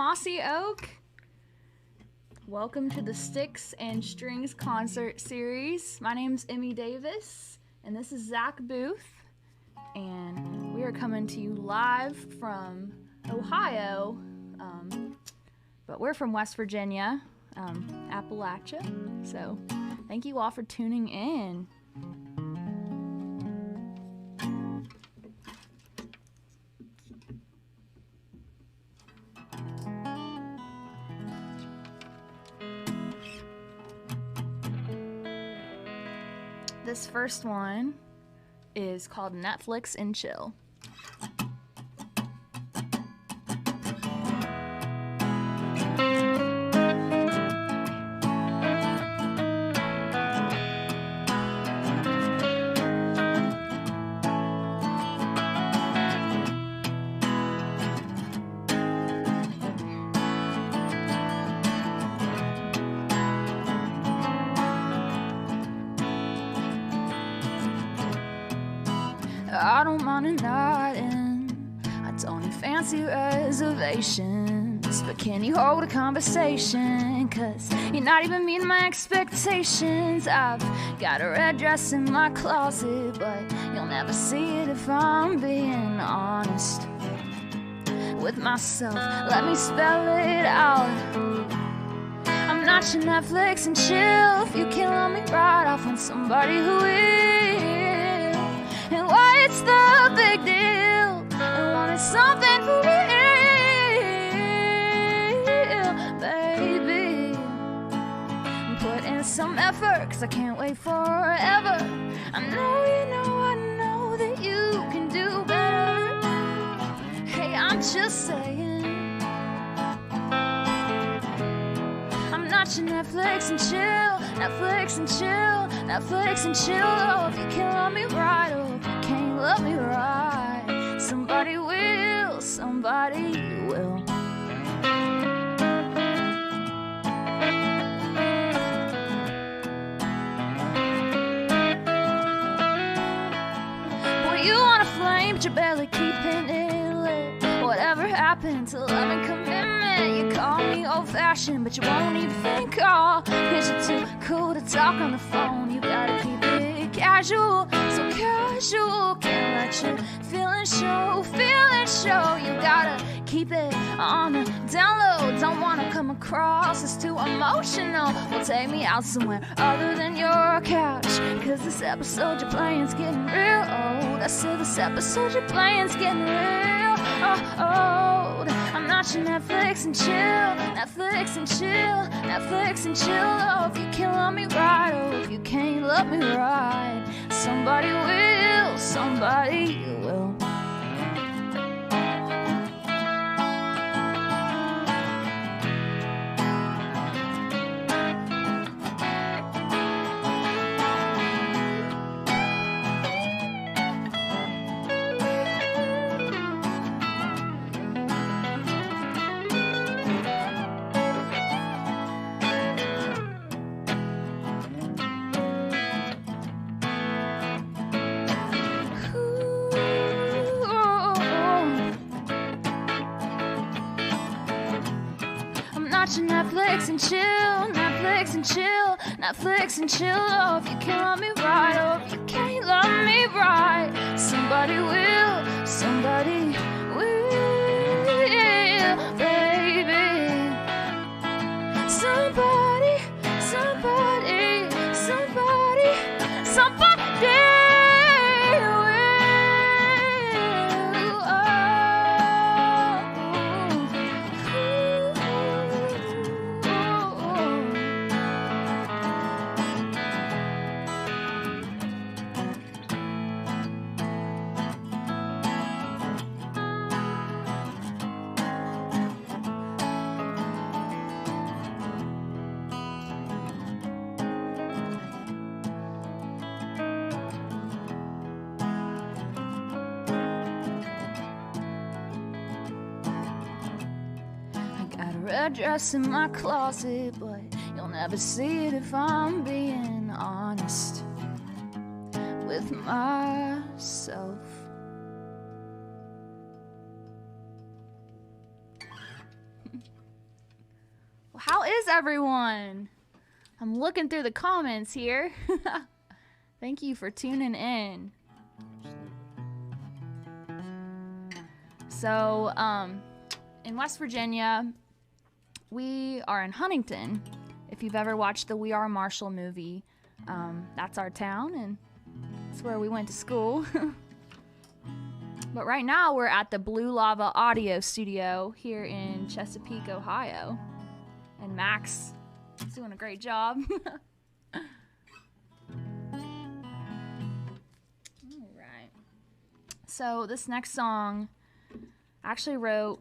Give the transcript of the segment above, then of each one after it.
Mossy Oak. Welcome to the Sticks and Strings concert series. My name's Emmy Davis, and this is Zach Booth, and we are coming to you live from Ohio, but we're from West Virginia, Appalachia, so thank you all for tuning in. This first one is called Netflix and Chill. I don't mind a night in, I don't need fancy reservations, but can you hold a conversation? Cause you're not even meeting my expectations. I've got a red dress in my closet, but you'll never see it if I'm being honest with myself. Let me spell it out. I'm not your Netflix and chill. If you can't love me right, I'll find somebody who will. And why it's the big deal? I wanted something for real, baby. Put in some effort, cause I can't wait forever. I know that you can do better. Hey, I'm just saying, I'm not your Netflix and chill, Netflix and chill, Netflix and chill. Oh, if you can't love me right, oh, if you can't love me right, somebody will, somebody will. Boy, you want a flame, but you're barely keeping it lit. Whatever happened to love and commitment? You call me old-fashioned, but you won't even call, cause you're too cool to talk on the phone. You gotta keep it casual, so casual. Can't let your feelings show. You gotta keep it on the down low. Don't wanna come across as too emotional. Well, take me out somewhere other than your couch, cause this episode you're playing's getting real old. I said this episode you're playing's getting real old. I'm not your Netflix and chill, Netflix and chill, Netflix and chill. Oh, if you can't love me right, oh, if you can't love me right, somebody will, somebody will. Netflix and chill, Netflix and chill, Netflix and chill. Oh, if you can't love me right, oh, if you can't love me right, somebody will, somebody will, baby. Somebody, somebody, somebody, somebody will. Red dress in my closet, but you'll never see it if I'm being honest with myself. How is everyone? I'm looking through the comments here. Thank you for tuning in. So, in West Virginia, we are in Huntington. If you've ever watched the We Are Marshall movie, that's our town, and that's where we went to school. But right now, we're at the Blue Lava Audio Studio here in Chesapeake, Ohio. And Max is doing a great job. All right. So this next song I actually wrote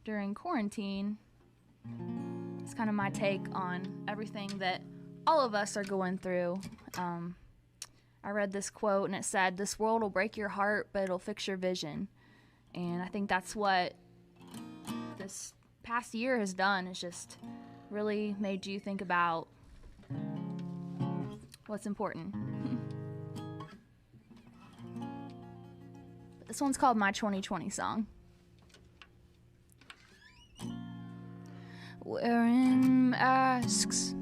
during quarantine. It's kind of my take on everything that all of us are going through. I read this quote and it said, "This world will break your heart, but it'll fix your vision." And I think that's what this past year has done, is just really made you think about what's important. But this one's called My 2020 Song. Wearing masks.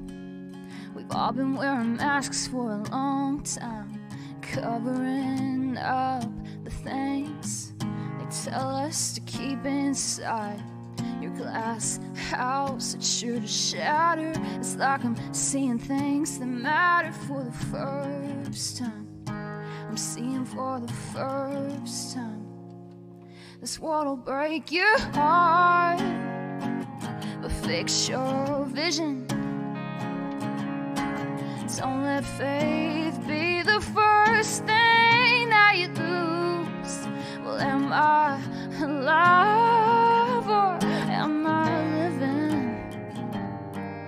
We've all been wearing masks for a long time, covering up the things they tell us to keep inside. Your glass house, it's sure to shatter. It's like I'm seeing things that matter for the first time. I'm seeing for the first time. This world will break your heart, but fix your vision. Don't let faith be the first thing that you lose. Well, am I alive or am I living?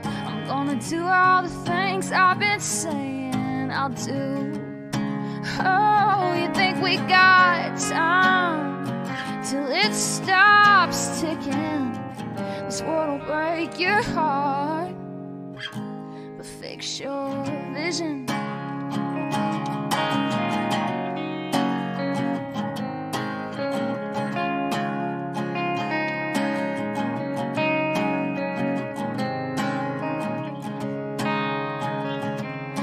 I'm gonna do all the things I've been saying I'll do. Oh, you think we got time till it stops ticking? This world will break your heart, but fix your vision.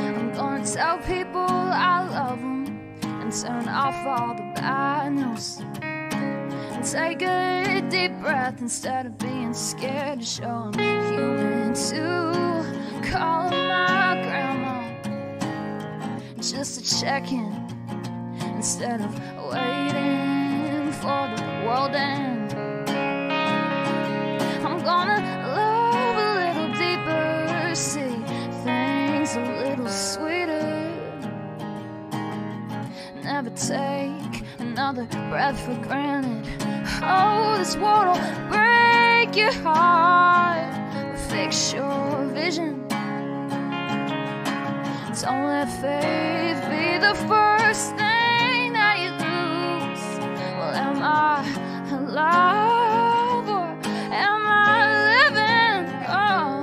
I'm gonna tell people I love them and turn off all the bad news. And take a deep breath instead of being scared to show I'm human too. Call my grandma just to check in instead of waiting for the world to end. I'm gonna love a little deeper, see things a little sweeter. Never take another breath for granted. Oh, this world will break your heart, but fix your vision. Don't let faith be the first thing that you lose. Well, am I alive or am I living? Oh,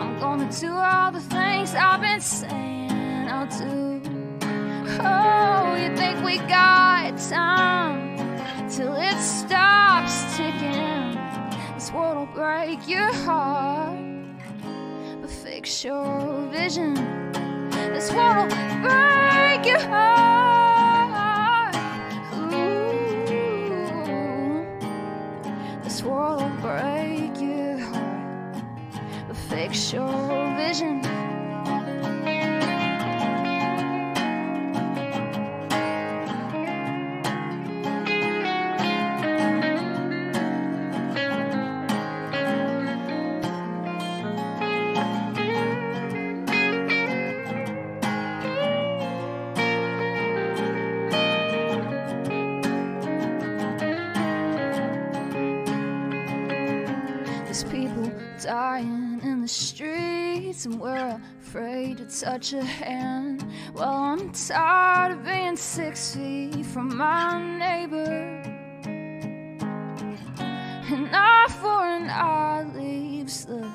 I'm gonna do all the things I've been saying I'll do. Oh, you think we got time till it stops ticking? This world will break your heart, but fix your vision. This world will break your heart. Ooh. This world will break your heart, but fix your vision. Dying in the streets and we're afraid to touch a hand. Well, I'm tired of being 6 feet from my neighbor. An eye for an eye leaves the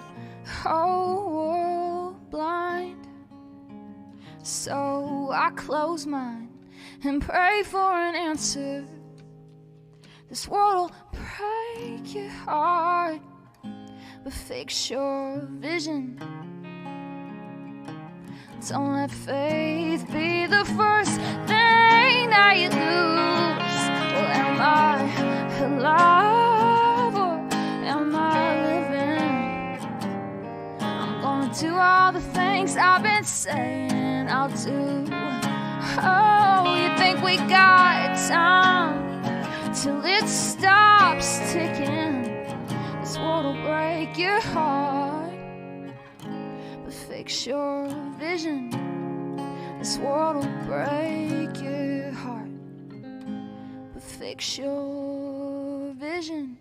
whole world blind. So I close mine and pray for an answer. This world will break your heart, but fix your vision. Don't let faith be the first thing that you lose. Well, am I alive or am I living? I'm gonna do all the things I've been saying I'll do. Oh, you think we got time till it stops ticking? This world will break your heart, but fix your vision. This world will break your heart, but fix your vision.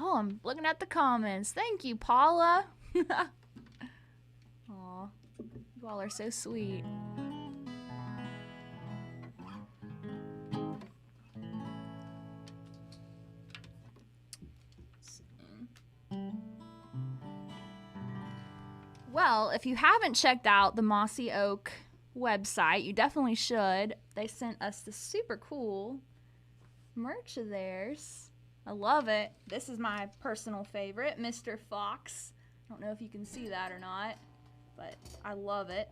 Oh, I'm looking at the comments. Thank you, Paula. Aw, you all are so sweet. Well, if you haven't checked out the Mossy Oak website, you definitely should. They sent us the super cool merch of theirs. I love it. This is my personal favorite, Mr. Fox. I don't know if you can see that or not, but I love it.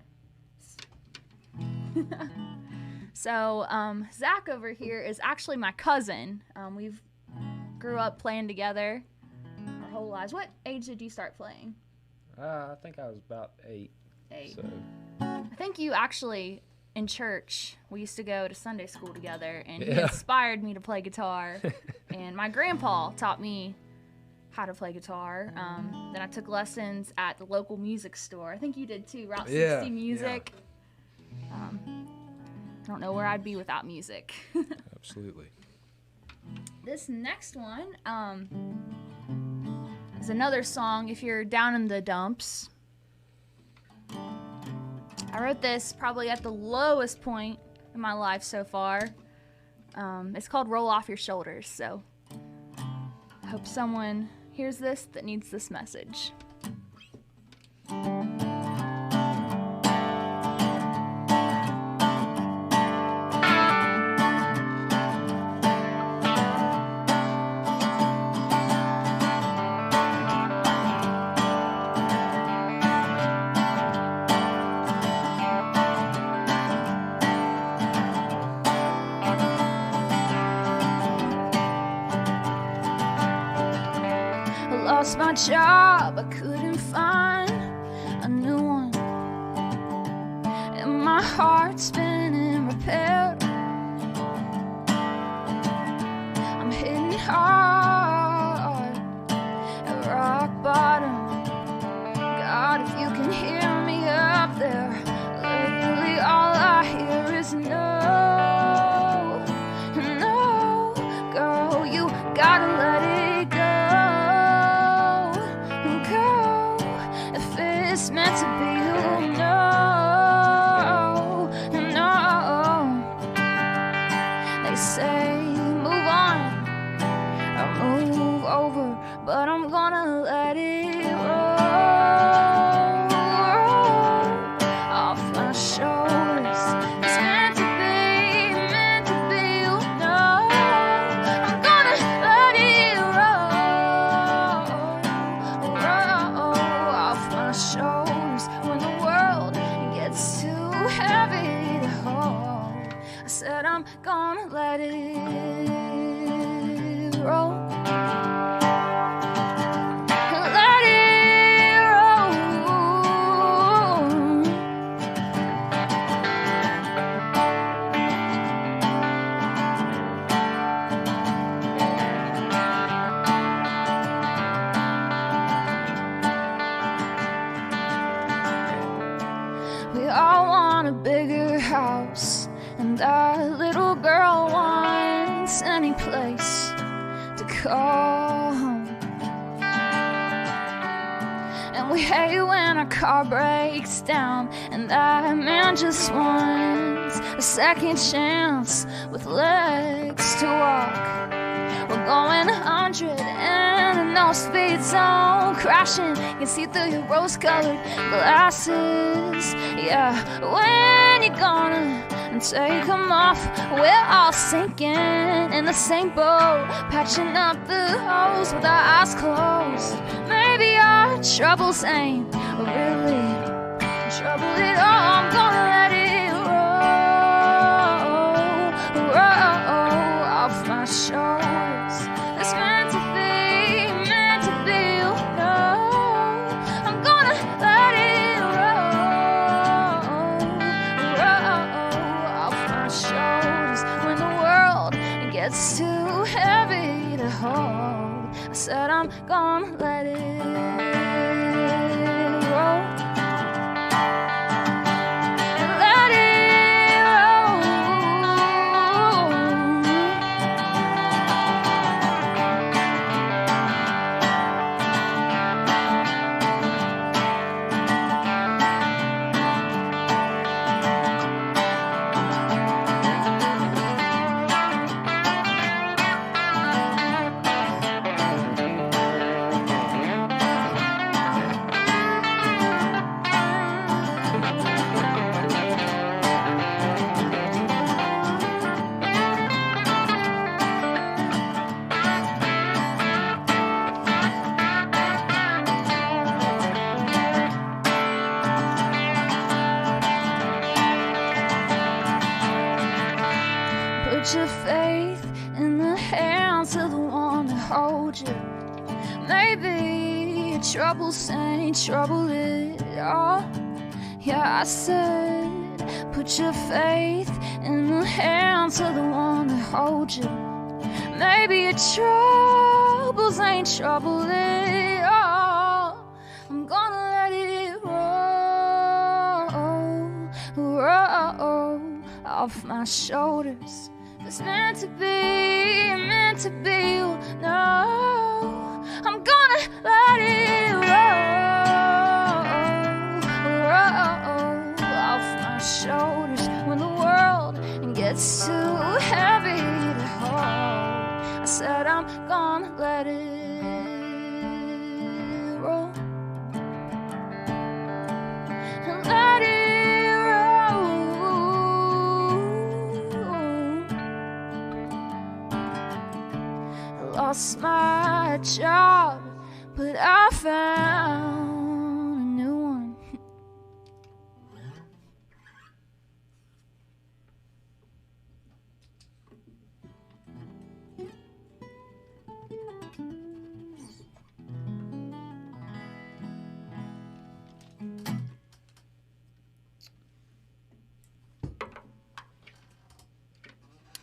So, Zach over here is actually my cousin. We've grew up playing together our whole lives. What age did you start playing? I think I was about 8. 8. So. I think you actually, in church, we used to go to Sunday school together, and he inspired me to play guitar. And my grandpa taught me how to play guitar. Then I took lessons at the local music store. I think you did too, Route 60 Music. Yeah. I don't know where I'd be without music. Absolutely. This next one is another song if you're down in the dumps. I wrote this probably at the lowest point in my life so far. It's called Roll Off Your Shoulders, so I hope someone hears this that needs this message. Lost my job, I couldn't find a new one, and my heart's been in repair. I'm hitting hard at rock bottom. God, if you can hear me up there, lately all I hear is no, no, girl, you gotta let it go. It's meant to be, oh no, no. They say move on or move over, but I'm gonna let it roll off my shoulders. It's meant to be, oh no. I'm gonna let it roll off my shoulders when the world gets too heavy to hold. I said I'm gonna let it roll. Let it roll. We all want a bigger house, and that little girl wants any place to call home. And we hate when our car breaks down, and that man just wants a second chance with legs to walk. We're going 100 in a no-speed zone, crashing. You can see through your rose-colored glasses. Yeah, when you gonna take them off? We're all sinking in the same boat, patching up the holes with our eyes closed. Maybe our troubles ain't really trouble at all. I'm gonna let it roll off my shoulders. It's meant to be, you know. I'm gonna let it roll off my shoulders. When the world gets too heavy to hold, I said I'm gonna let it roll. Put your faith in the hands of the one that holds you. Maybe your troubles ain't trouble at all. Yeah, I said, put your faith in the hands of the one that holds you. Maybe your troubles ain't trouble at all. I'm gonna let it roll off my shoulders. It's meant to be, you know. I'm gonna let it roll off my shoulders. When the world gets too heavy to hold, I said I'm gonna let it roll. Let it lost my job, but I found a new one.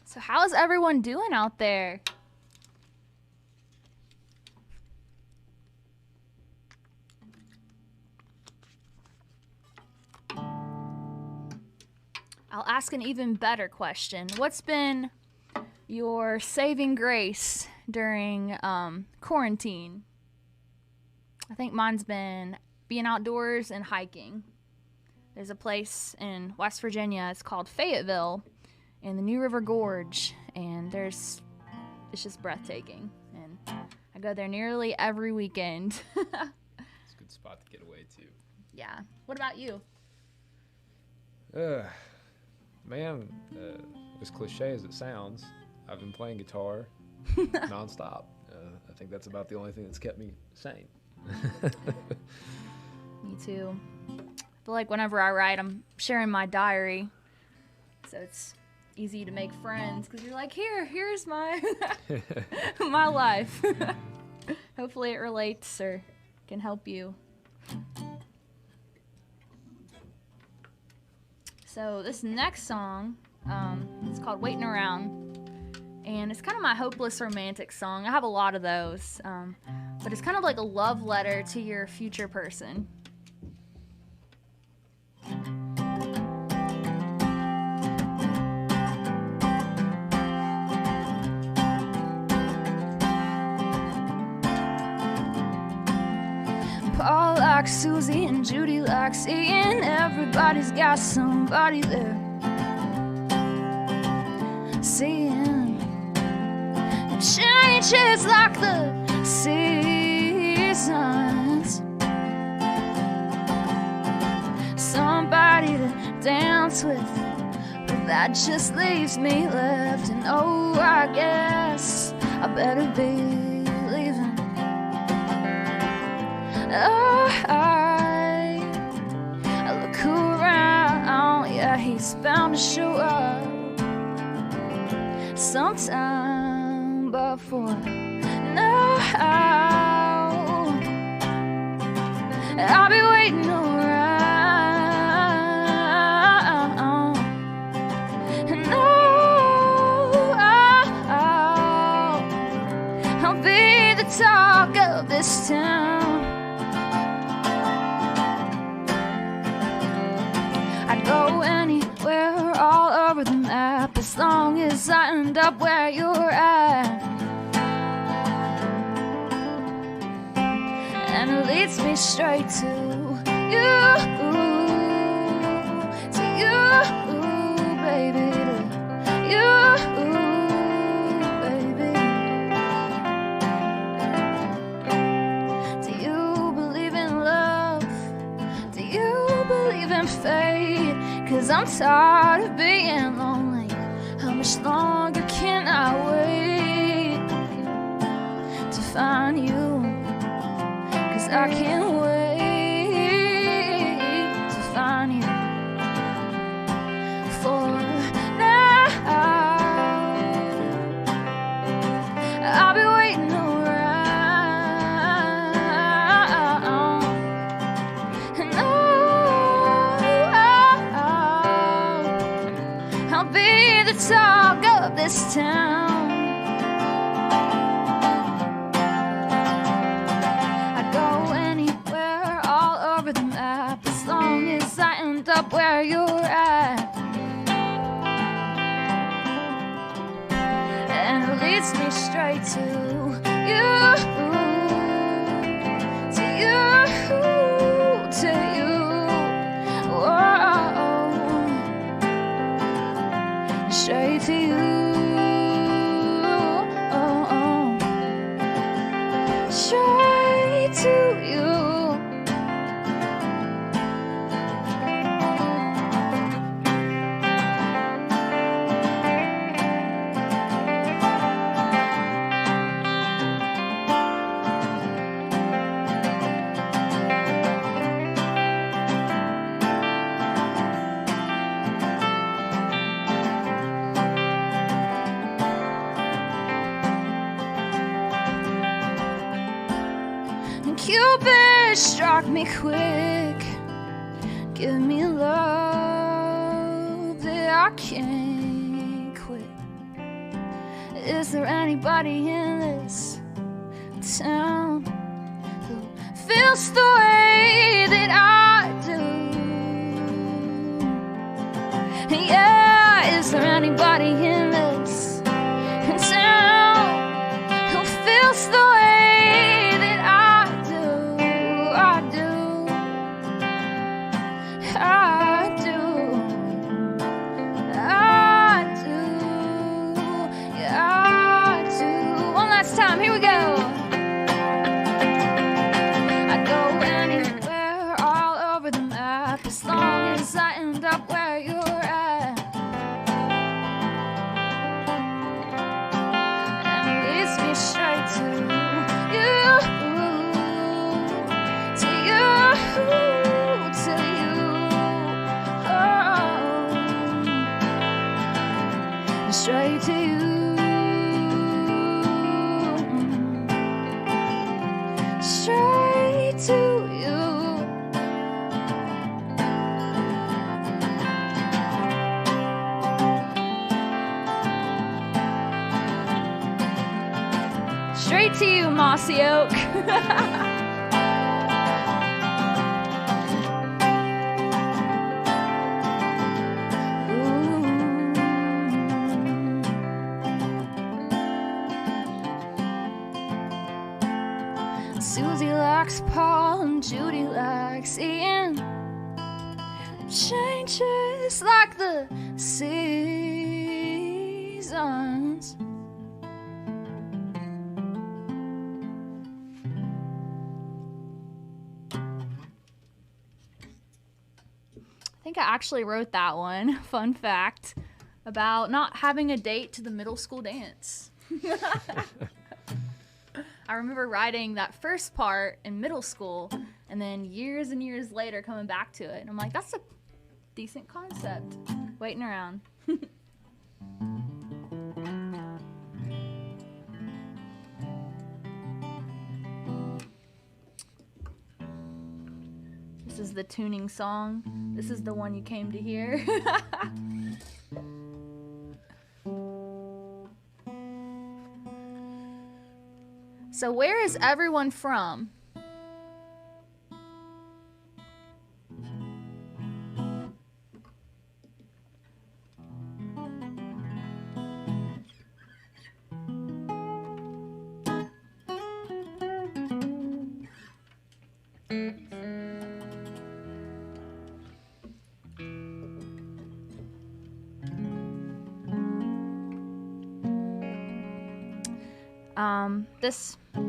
So how's everyone doing out there? I'll ask an even better question. What's been your saving grace during quarantine? I think mine's been being outdoors and hiking. There's a place in West Virginia, it's called Fayetteville, in the New River Gorge, and it's just breathtaking. And I go there nearly every weekend. It's a good spot to get away to. Yeah. What about you? Man, as cliche as it sounds, I've been playing guitar nonstop. I think that's about the only thing that's kept me sane. Me too. I feel like whenever I write, I'm sharing my diary, so it's easy to make friends because you're like, here's my my life. Hopefully it relates or can help you. So this next song, it's called Waiting Around, and it's kind of my hopeless romantic song. I have a lot of those, but it's kind of like a love letter to your future person. Paul likes Susie and Judy likes Ian. Everybody's got somebody there seeing. changes like the seasons. Somebody to dance with, but that just leaves me left. And oh, I guess I better be leaving. Oh, I look around, yeah, he's bound to show up sometime, but for now I'll be waiting around. And I'll be the talk of this town. I'd go anywhere all over the map as long as I end up where you're at. And it leads me straight to you, baby, to you, baby. Do you believe in love? Do you believe in fate? 'Cause I'm tired of being lonely. How much longer can I wait to find you? 'Cause I can't wait to find you. For now I'll be waiting around. And I'll be the talk of this town. I'd go anywhere all over the map as long as I end up where you're at. And it leads me straight to you, to you, to you. Whoa. Straight to you, straight to you. Cupid struck me quick, give me love that I can't quit. Is there anybody in this town who feels the way that I do? Yeah, is there anybody in this town who feels the way time? Here we go. I'd go anywhere all over the map as long as I end up where you're at. And it leads me straight to you, to you, to you. Oh, straight to you. Straight to you. Straight to you, Mossy Oak. Susie likes Paul and Judy likes Ian. Changes like the seasons. think I actually wrote that one. Fun fact about not having a date to the middle school dance. I remember writing that first part in middle school, and then years and years later coming back to it. And I'm like, that's a decent concept. Waiting around. This is the tuning song. This is the one you came to hear. So where is everyone from?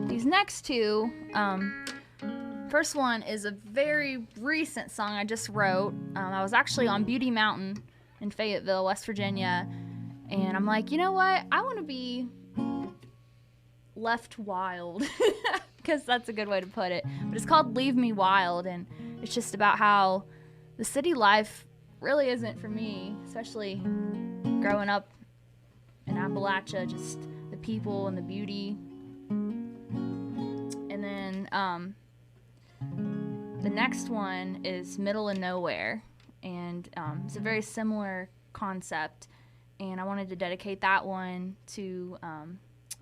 These next two, first one is a very recent song I just wrote. I was actually on Beauty Mountain in Fayetteville, West Virginia, and I'm like, you know what? I want to be left wild, because that's a good way to put it. But it's called Leave Me Wild, and it's just about how the city life really isn't for me, especially growing up in Appalachia, just the people and the beauty. And then the next one is Middle of Nowhere, and it's a very similar concept, and I wanted to dedicate that one to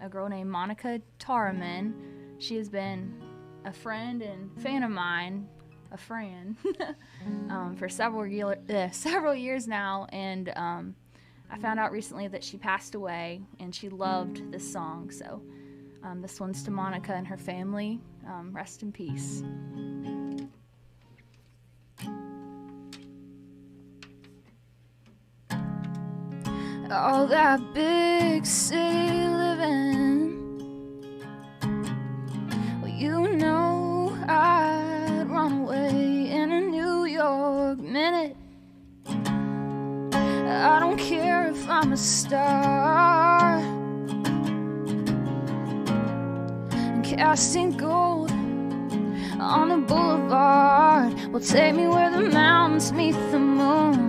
a girl named Monica Taraman. She has been a friend and fan of mine, for several years now, and I found out recently that she passed away, and she loved this song, so this one's to Monica and her family. Rest in peace. All that big city living, well, you know I'd run away in a New York minute. I don't care if I'm a star, casting gold on the boulevard will take me where the mountains meet the moon.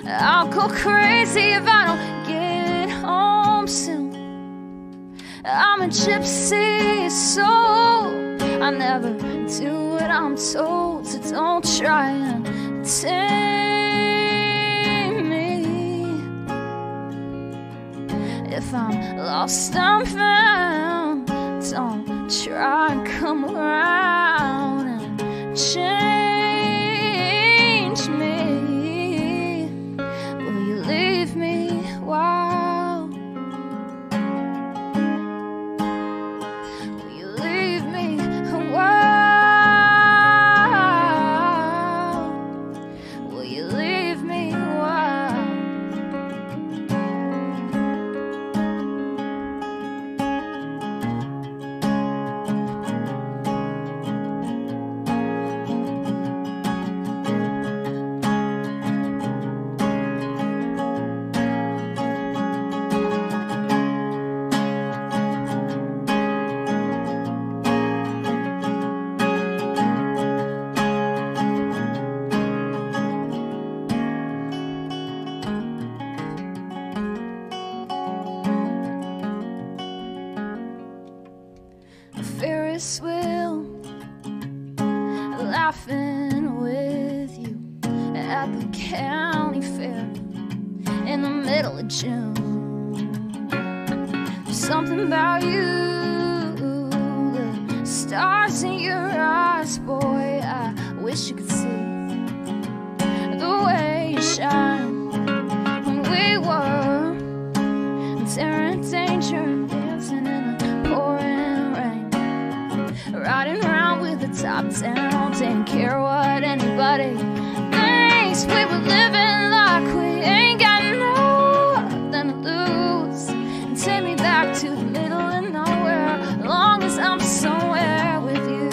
I'll go crazy if I don't get home soon. I'm a gypsy soul, I never do what I'm told, so don't try and tame me. If I'm lost, I'm found. Don't try and come around and change me. Will you leave me wild? Will you leave me wild? Will you leave me wild? Ferris wheel, laughing with you at the county fair in the middle of June. There's something about you, the stars in your eyes, boy, I wish you could see the way you shine when we were tearing danger, dancing in the pouring rain, riding around with the top down, didn't care what anybody thinks. We were living like we ain't got nothing to lose, and take me back to the middle of nowhere, as long as I'm somewhere with you.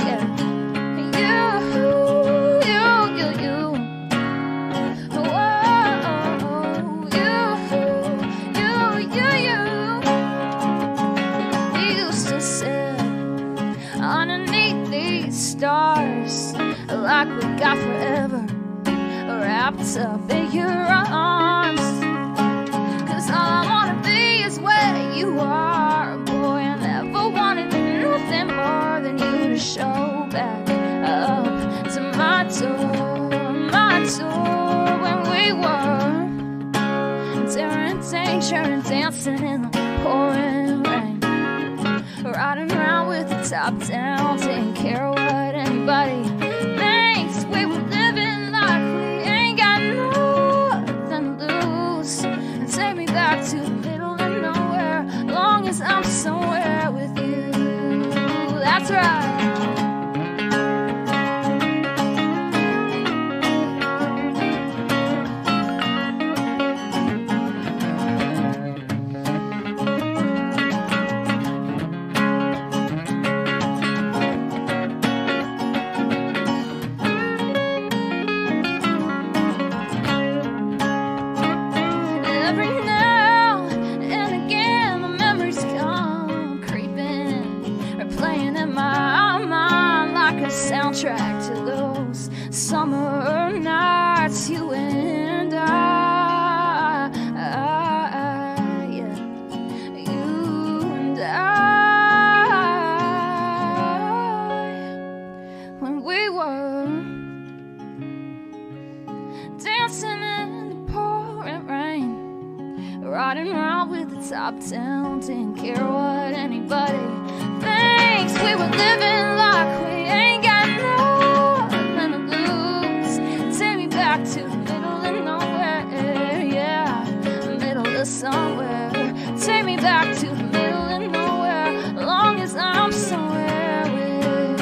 Yeah, you. like we got forever wrapped up in your arms. 'Cause all I wanna be is where you are. Boy, I never wanted nothing more than you to show back up to my door when we were tearing danger and dancing in the pouring rain, riding around with the top down, taking care of what anybody thinks. We were living like we ain't got nothing to lose, and take me back to the middle of nowhere, long as I'm somewhere with you. That's right. Soundtrack to those summer nights, you and I, yeah, you and I, when we were dancing in the pouring rain, riding around with the top down, taking care of what anybody thinks. We were living like we ain't got nothing to lose. Take me back to the middle of nowhere, yeah, the middle of somewhere. Take me back to the middle of nowhere, long as I'm somewhere with you.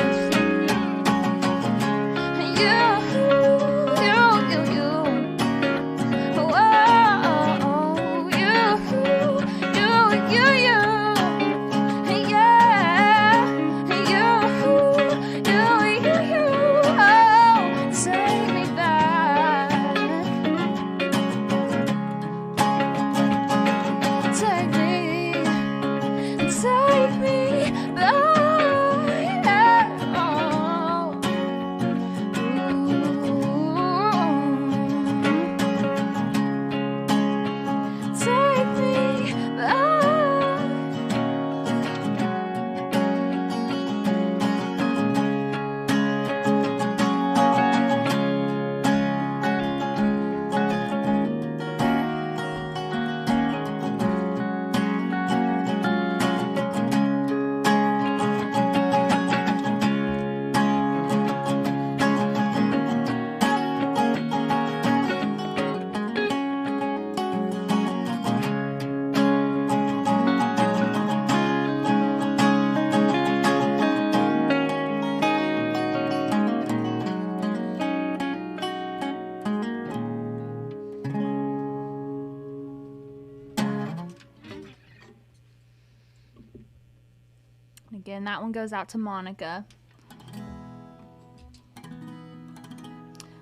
Again, that one goes out to Monica.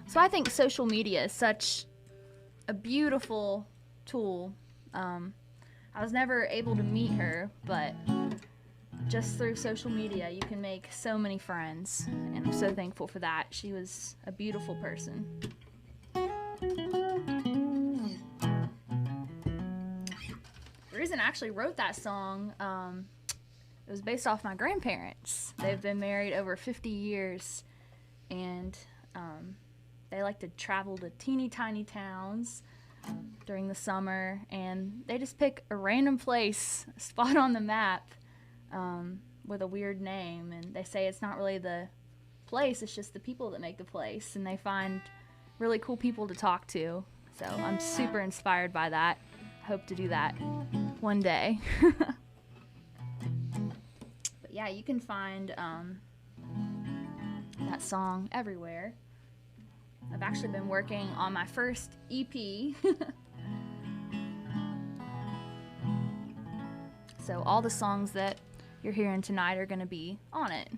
So I think social media is such a beautiful tool. I was never able to meet her, but just through social media, you can make so many friends, and I'm so thankful for that. She was a beautiful person. The reason I actually wrote that song, it was based off my grandparents. They've been married over 50 years, and they like to travel to teeny tiny towns during the summer, and they just pick a random place, a spot on the map, with a weird name, and they say it's not really the place, it's just the people that make the place, and they find really cool people to talk to. So I'm super inspired by that. I hope to do that one day. But yeah, you can find that song everywhere. I've actually been working on my first EP. So all the songs that you're hearing tonight are going to be on it.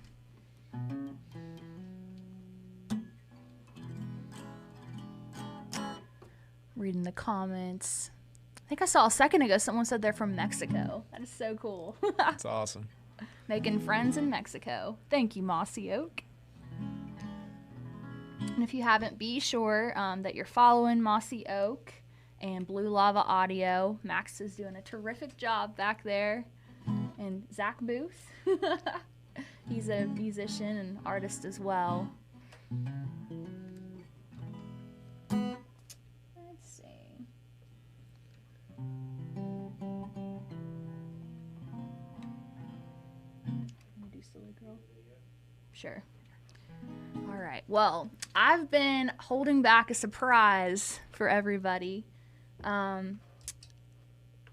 Reading the comments. I think I saw a second ago someone said they're from Mexico. That is so cool. That's awesome. Making friends in Mexico. Thank you, Mossy Oak. And if you haven't, be sure that you're following Mossy Oak and Blue Lava Audio. Max is doing a terrific job back there. And Zach Booth. He's a musician and artist as well. Let's see. Do Silly Girl? Sure. All right. Well, I've been holding back a surprise for everybody.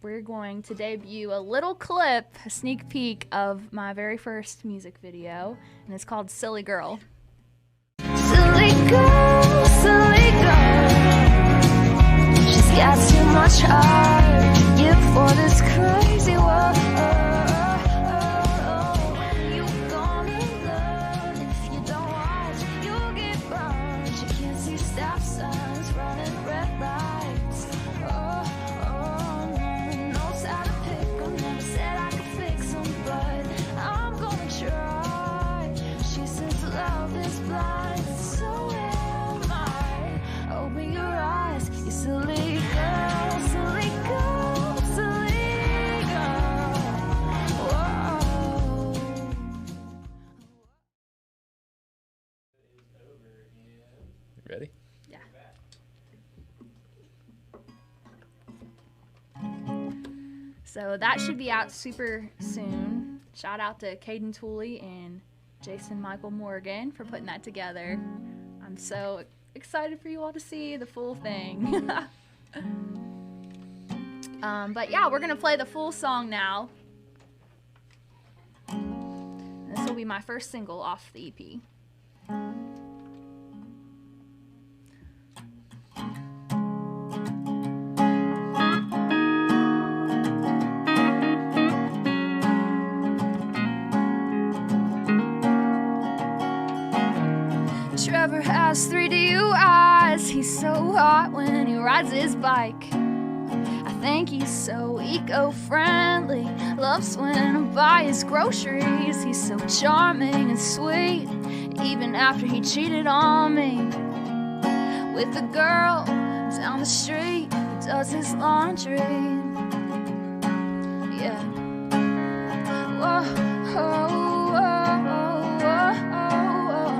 We're going to debut a little clip, a sneak peek of my very first music video, and it's called Silly Girl. Silly girl, silly girl. She's got too much heart to give for this crazy world. You gonna learn if you don't watch, you'll get burned. You can't see stop signs, running red lights. Silly girl, silly girl, silly girl. Whoa. Ready? Yeah. So that should be out super soon. Shout out to Caden Tooley and Jason Michael Morgan for putting that together. I'm so excited for you all to see the full thing. But yeah, we're gonna play the full song now. This will be my first single off the EP. Trevor has 3 DUIs. He's so hot when he rides his bike. I think he's so eco-friendly. Loves when I buy his groceries. He's so charming and sweet, even after he cheated on me with the girl down the street who does his laundry. Yeah. Whoa, whoa, whoa, whoa, whoa.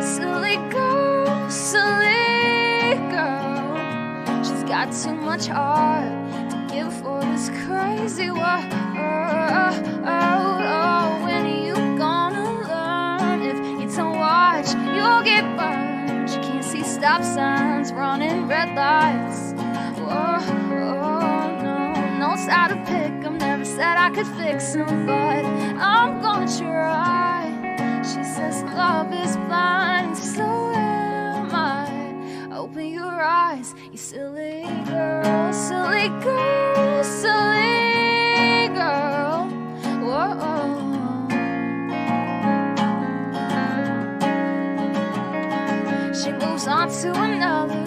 Silly girl, silly girl. She's got too much heart to give for this crazy world. When are you gonna learn? If you don't watch, you'll get burned. You can't see stop signs, running red lights. Whoa, no, knows how to pick 'em. Never said I could fix 'em, but I'm gonna try. She says love is blind, so am I. Open your eyes, you silly girl, silly girl, silly girl. Whoa. She moves on to another.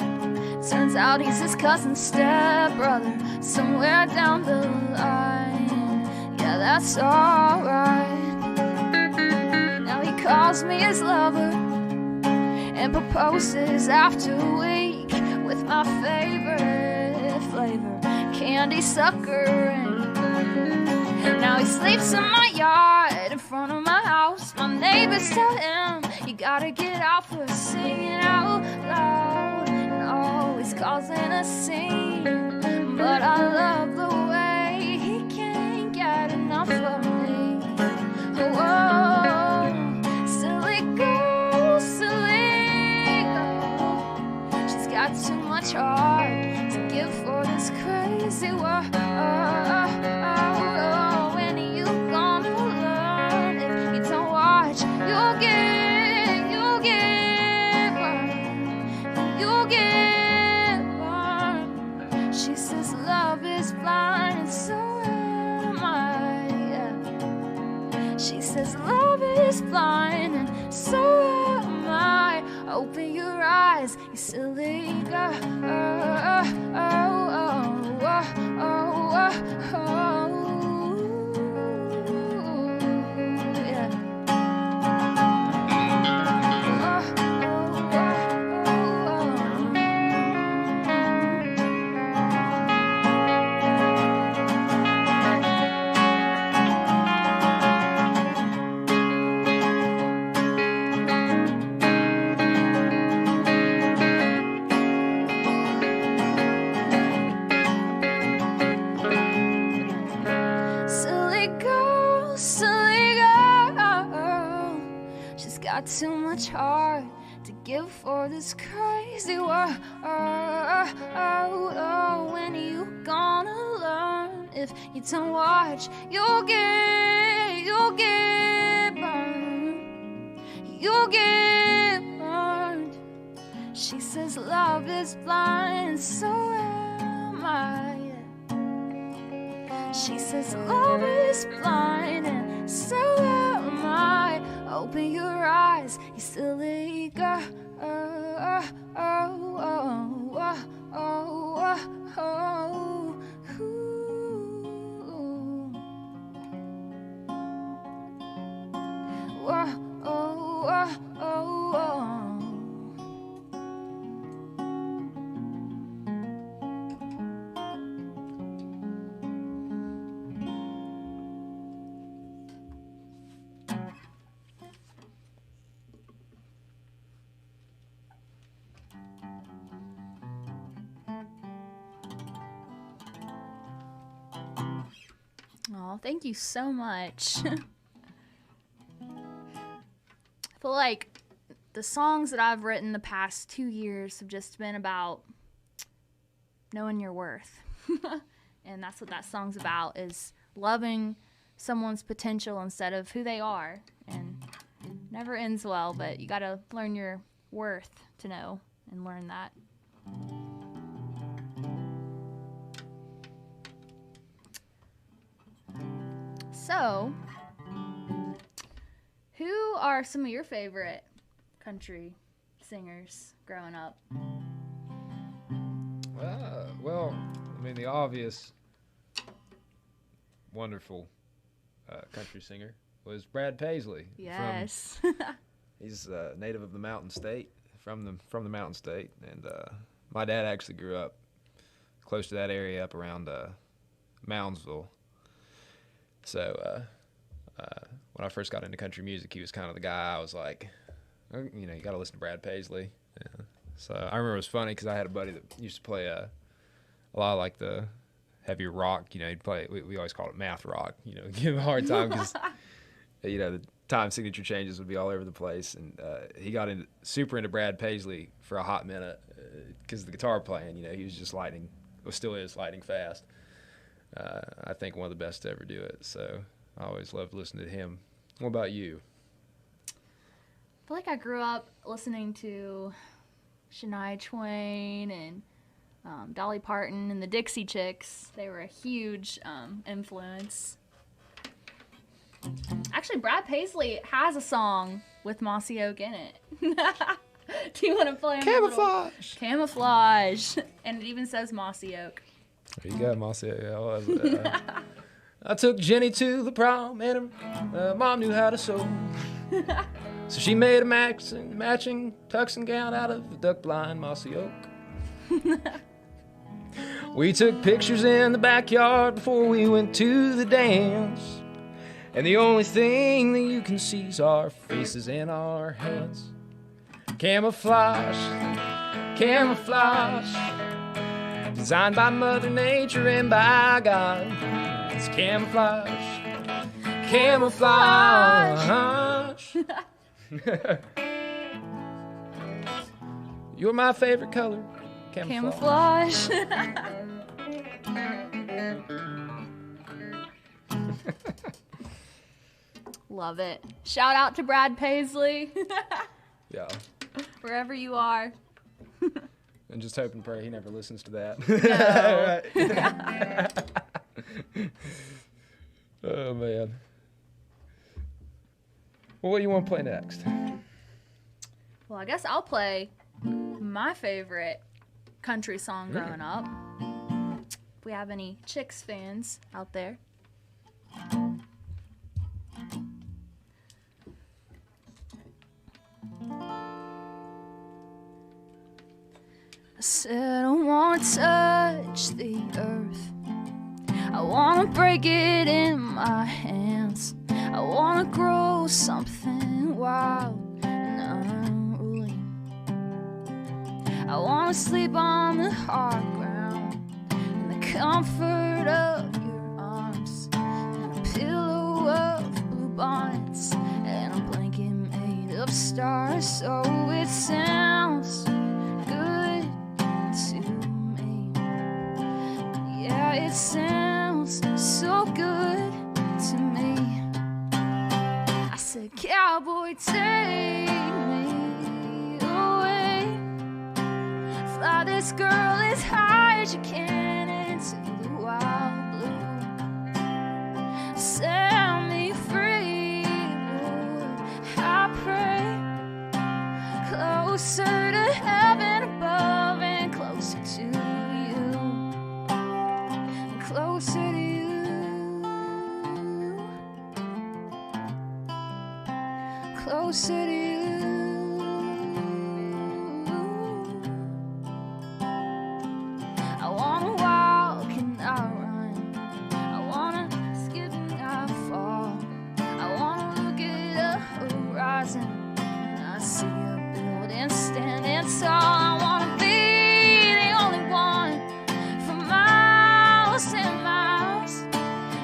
Turns out he's his cousin's stepbrother. Somewhere down the line, yeah, that's alright. Now he calls me his lover and proposes after a week with my favorite flavor, candy suckering. Now he sleeps in my yard in front of my house. My neighbors tell him, you gotta get out for singing out loud, and always causing a scene. But I love the way he can't get enough of me. Whoa, silly girl, silly girl. She's got too much heart to give for this crazy world. When are you gonna learn? If you don't watch, you'll get burned. She says love is blind, and so am I. Yeah. She says love is blind, and so am I. Open your eyes, you silly girl. got too much heart to give for this crazy world. When you gonna learn? If you don't watch, you'll get burned. You'll get burned. She says love is blind, so am I. She says love is blind, and so am I. Open your eyes, you silly girl. Oh, thank you so much. I feel like the songs that I've written the past 2 years have just been about knowing your worth. And that's what that song's about, is loving someone's potential instead of who they are. And it never ends well, but you gotta learn your worth to know and learn that. So, who are some of your favorite country singers growing up? Well, I mean, the obvious, wonderful country singer was Brad Paisley. Yes. He's a native of the Mountain State, from the Mountain State, and my dad actually grew up close to that area, up around Moundsville. So when I first got into country music, he was kind of the guy I was like, you got to listen to Brad Paisley. Yeah. So I remember it was funny because I had a buddy that used to play a lot of like the heavier rock. He'd play, we always called it math rock. Give him a hard time because the time signature changes would be all over the place. And he got super into Brad Paisley for a hot minute because the guitar playing. He was just still is lightning fast. I think one of the best to ever do it. So I always loved listening to him. What about you? I feel like I grew up listening to Shania Twain and Dolly Parton and the Dixie Chicks. They were a huge influence. Actually, Brad Paisley has a song with Mossy Oak in it. Do you want to play him? Camouflage. Camouflage. And it even says Mossy Oak. There you go, Mossy. I took Jenny to the prom, and her mom knew how to sew. So she made a matching tux and gown out of the duck blind Mossy Oak. We took pictures in the backyard before we went to the dance. And the only thing that you can see is our faces and our hands. Camouflage, camouflage. Designed by Mother Nature and by God. It's camouflage. Camouflage. You're my favorite color. Camouflage. Love it. Shout out to Brad Paisley. Yeah. Wherever you are. And just hope and pray he never listens to that. No. Oh, man. Well, what do you want to play next? Well, I guess I'll play my favorite country song growing up. If we have any Chicks fans out there. I said I want to touch the earth. I want to break it in my hands. I want to grow something wild and unruly. I want to sleep on the hard ground in the comfort of your arms and a pillow of blue bonnets and a blanket made of of stars, so it sounds good to me. Yeah, it sounds so good to me. I said, cowboy, take me away. Fly this girl as high as you can into the wild blue. Set me free, Lord, I pray. Closer to heaven above and closer to you. Closer to you. Closer to you. I wanna walk and I run. I wanna skip and I fall. I wanna look at the horizon and I see a building standing tall. I wanna be the only one for miles and miles,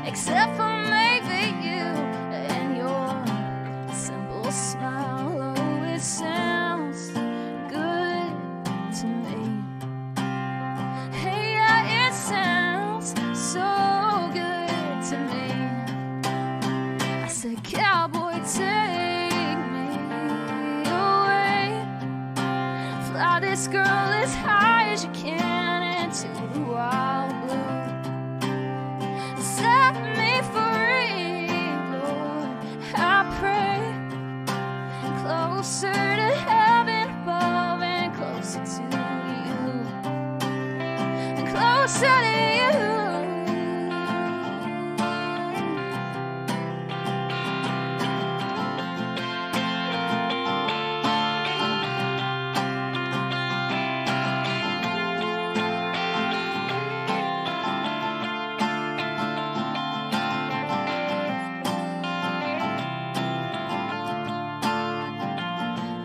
except for maybe you and your simple smile. Oh, it sounds good to me. Hey, yeah, it sounds so good to me. I said, cowboy, take me away. Fly this girl as high as you can into the wild blue. Set me free, Lord, I pray. Closer to heaven above and closer to you. And closer to you.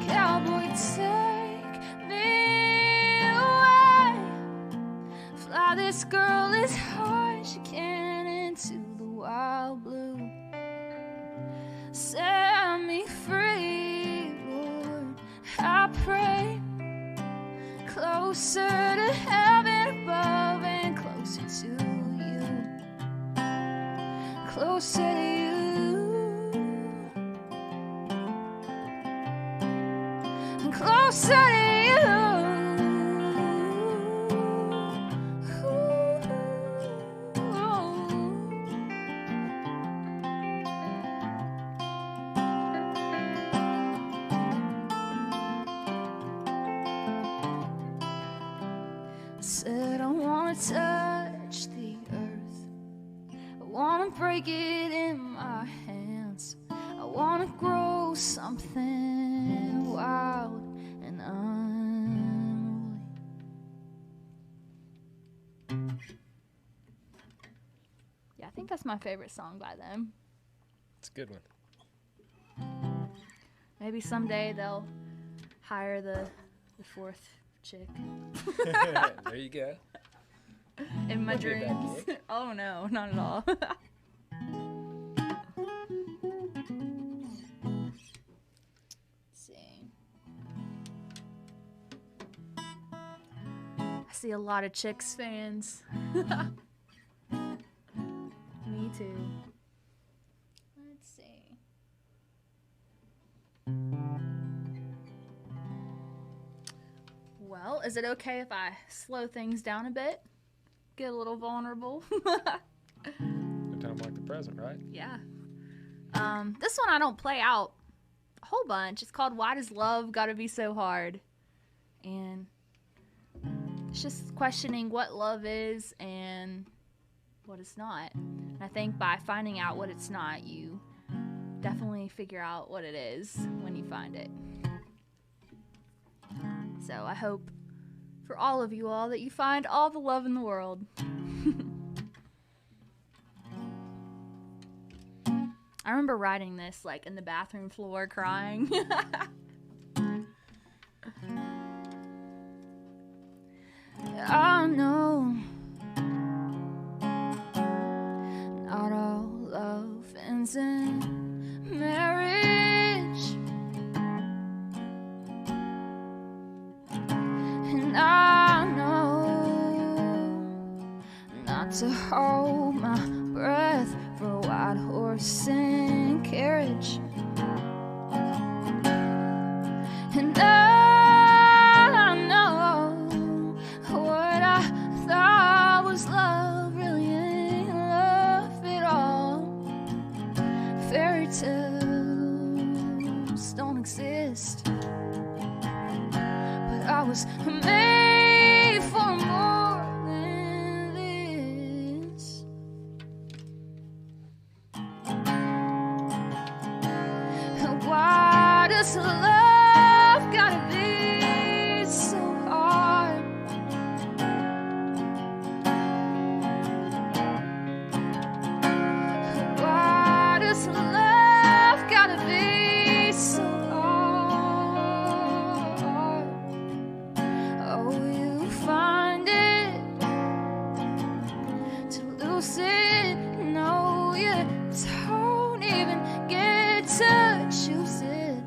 Cowboy, take me away. Fly this girl as high as you can into the wild blue. Set me free, Lord, I pray. Closer to heaven above and closer to you. Closer to you. Closer to you. Said I wanna touch the earth. I wanna break it in my hands. I wanna grow something wild and unruly. Yeah, I think that's my favorite song by them. It's a good one. Maybe someday they'll hire the fourth chick There you go. in my Wouldn't be a bad dreams. gig. Oh no, not at all. See. I see a lot of Chicks fans. Me too. Let's see. Well, is it okay if I slow things down a bit? Get a little vulnerable? No time like the present, right? Yeah. This one I don't play out a whole bunch. It's called Why Does Love Gotta Be So Hard? And it's just questioning what love is and what it's not. And I think by finding out what it's not, you definitely figure out what it is when you find it. So I hope for all of you all that you find all the love in the world. I remember writing this like in the bathroom floor crying. I know not all love ends in marriage. to hold my breath for a white horse and carriage. And I know what I thought was love really ain't love at all. Fairy tales don't exist, but I was made for more than this. Why does love gotta be so hard? Why does love gotta be so hard? Oh, you find it to lose it. No, you don't even get to choose it.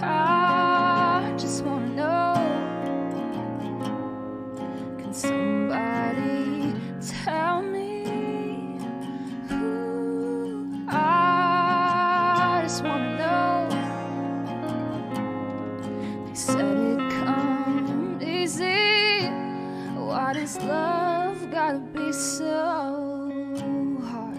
I just wanna know, can somebody tell me who? I just wanna know. They said it come easy. Why does love gotta be so hard?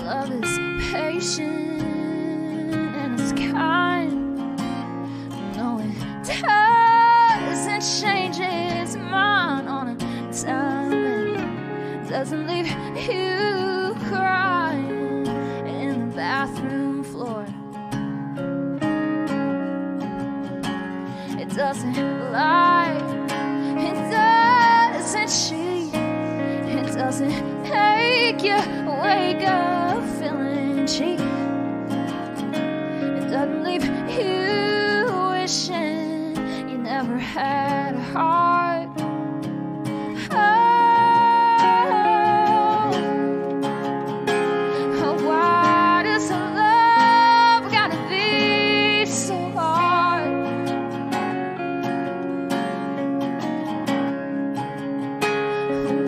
Love is patient and it's kind. No, it doesn't change its mind on a dime. It doesn't leave you crying in the bathroom floor. It doesn't lie. It doesn't cheat. It doesn't make you wake up feeling cheap. It doesn't leave you wishing you never had a heart. Oh, why does love gotta be so hard?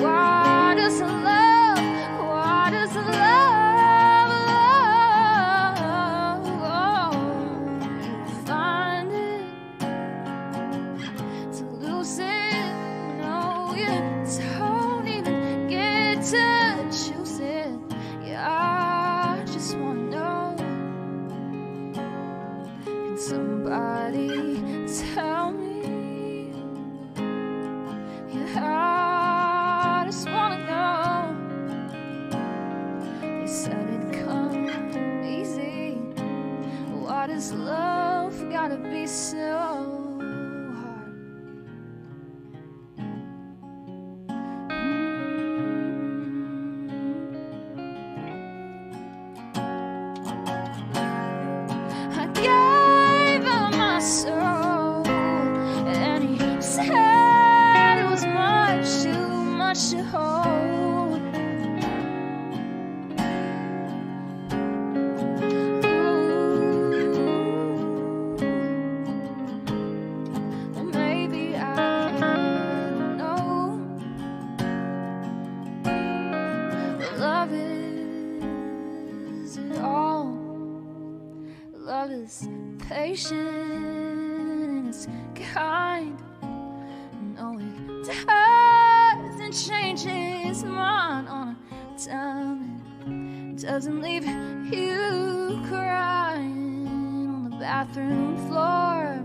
Why does love, why does love, you find it to lose it? No, you don't even get to choose it. Yeah, I just wanna know, can somebody tell me? Yeah, I just wanna know. They said it'd come easy. Why does love gotta be so hard? I gave him my soul, and he said it was much too much to hold. Well, maybe I don't know. Love is it all. Love is patient and it's kind. No, it doesn't change his mind on a dime. It doesn't leave you crying on the bathroom floor.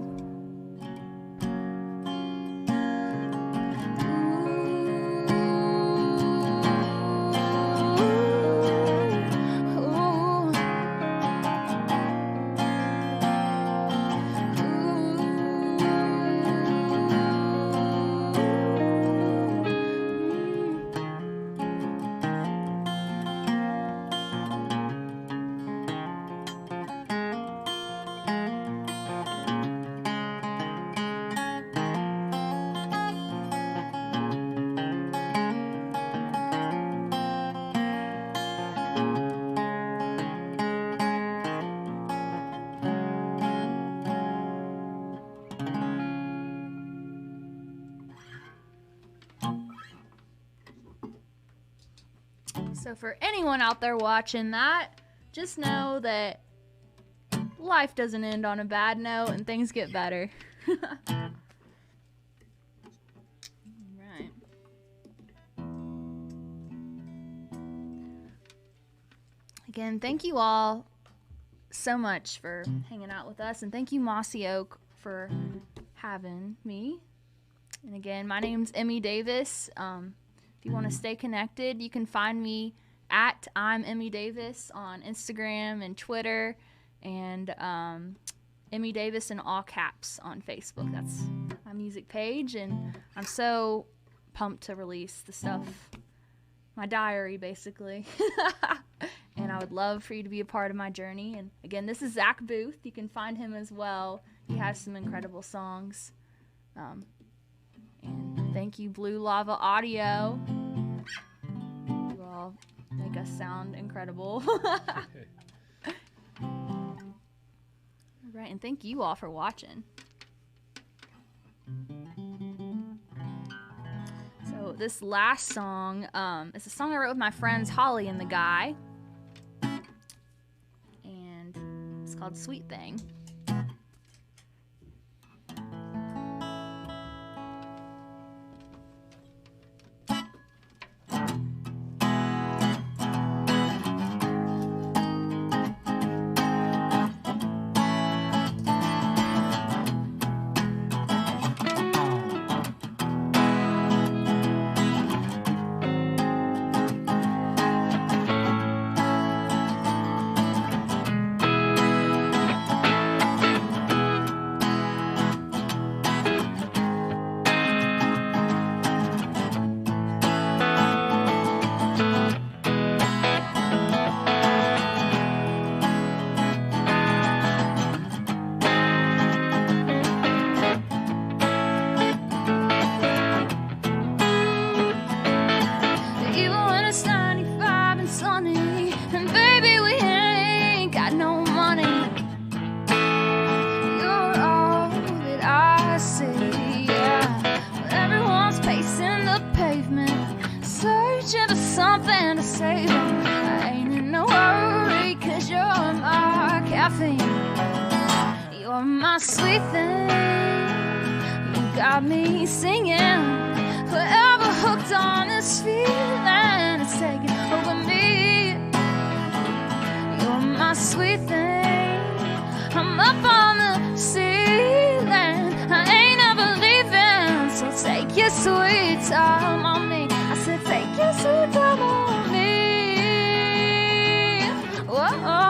So for anyone out there watching that, just know that life doesn't end on a bad note and things get better. Right. Again, thank you all so much for hanging out with us, and thank you, Mossy Oak, for having me. And again, my name's Emmy Davis. If you want to stay connected, you can find me at I'm Emmy Davis on Instagram and Twitter, and Emmy Davis in all caps on Facebook. That's my music page, and I'm so pumped to release the stuff, my diary basically. And I would love for you to be a part of my journey. And again, this is Zach Booth. You can find him as well. He has some incredible songs. And thank you, Blue Lava Audio. You all make us sound incredible. Right, and thank you all for watching. So this last song is a song I wrote with my friends Holly and the Guy. And it's called Sweet Thing. You're my sweet thing. You got me singing, forever hooked on this feeling. It's taking over me. You're my sweet thing. I'm up on the ceiling. I ain't ever leaving. So take your sweet time on me. I said take your sweet time on me. Whoa.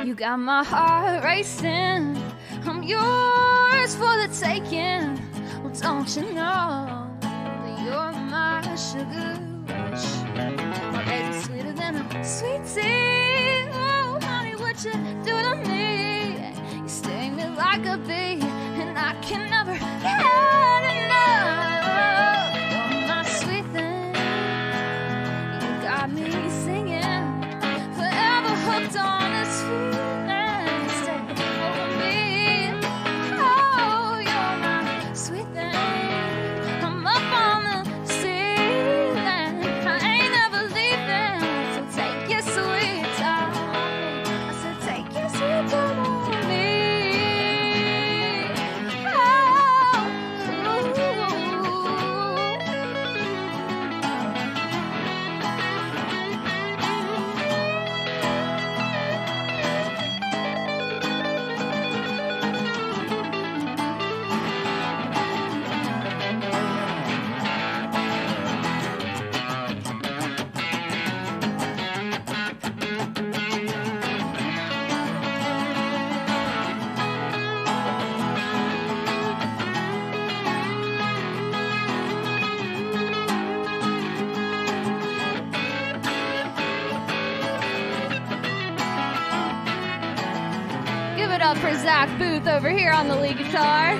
You got my heart racing. I'm yours for the taking. Well, don't you know that you're my sugar rush? My baby's sweeter than a sweet tea. Oh, honey, what you do to me? You sting me like a bee, and I can never get enough. You're my sweet thing. You got me singing, forever hooked on this feeling. Up for Zach Booth over here on the lead guitar.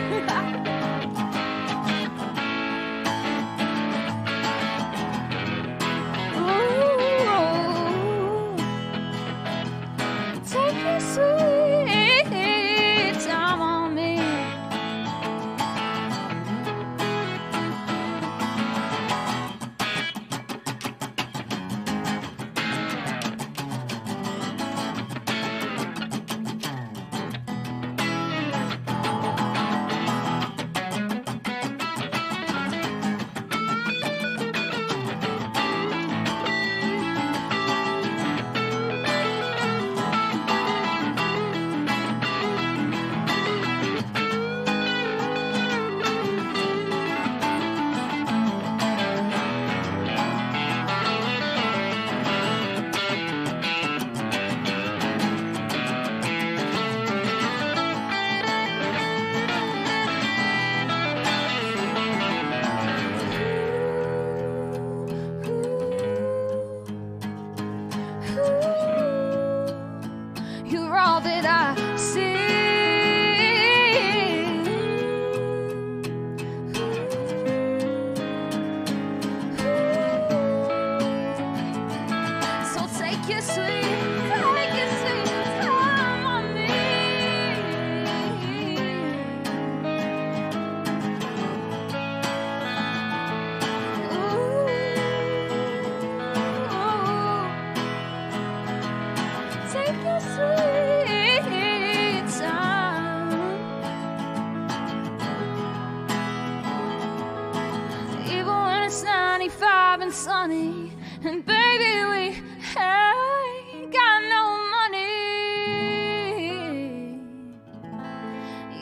sunny, and baby, we ain't got no money.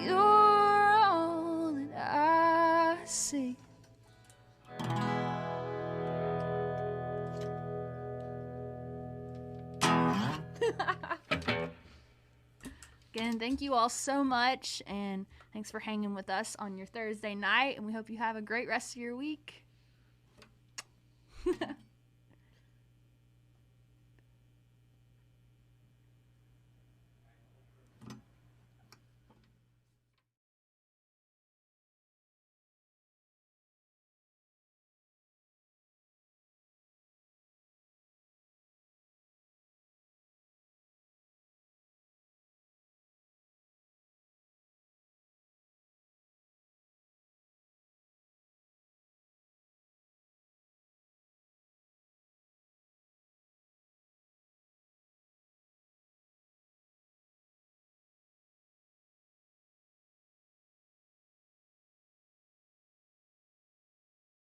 You're all that I see. Again, thank you all so much, and thanks for hanging with us on your Thursday night, and we hope you have a great rest of your week.